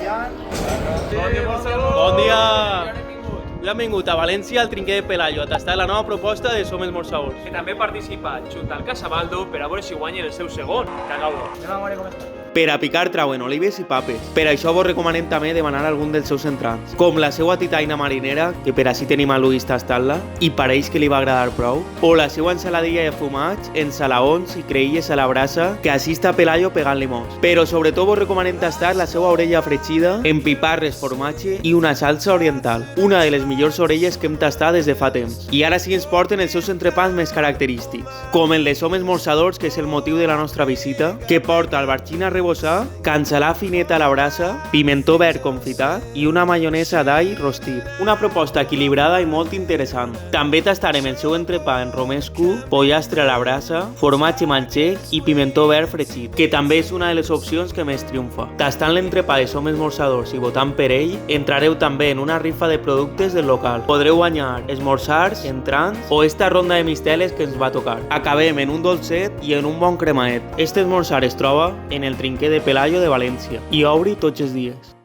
Bon dia! Avui hem vingut a València al Trinquer de Pelayo a tastar la nova proposta de Som Esmorzadors. Que també participa junt al Casabaldo per a veure si guanyen el seu segon. Cagau-lo. Per a picar trauen olives i papes. Per això vos recomanem també demanar algun dels seus entrants, com la seva titaina marinera, que per així tenim a Luis tastant-la, i pareix que li va agradar prou, o la seva ensaladilla de fumats, ensalaons i creïlles a la brasa, que així està Pelayo pegant limons. Però sobretot vos recomanem tastar la seva orella fregida, en piparres, formatge i una salsa oriental, una de les millors orelles que hem tastat des de fa temps. I ara sí ens porten els seus entrepans més característics, com el de Som Esmorzadors, que és el motiu de la nostra visita, que porta albarxina rebossà, cansalà finet a la brasa, pimentó verd confitat i una maionesa d'all rostit. Una proposta equilibrada i molt interessant. També tastarem el seu entrepà en romesco, pollastre a la brasa, formatge manxec i pimentó verd fregit, que també és una de les opcions que més triomfa. Tastant l'entrepà de Som Esmorzadors i votant per ell, entrareu també en una rifa de productes del local. Podreu guanyar esmorzars, entrants o esta ronda de misteles que ens va tocar. Acabem en un dolcet i en un bon cremaet. Este esmorzar es troba en el Trinquer de Pelayo de València i obri tots els dies.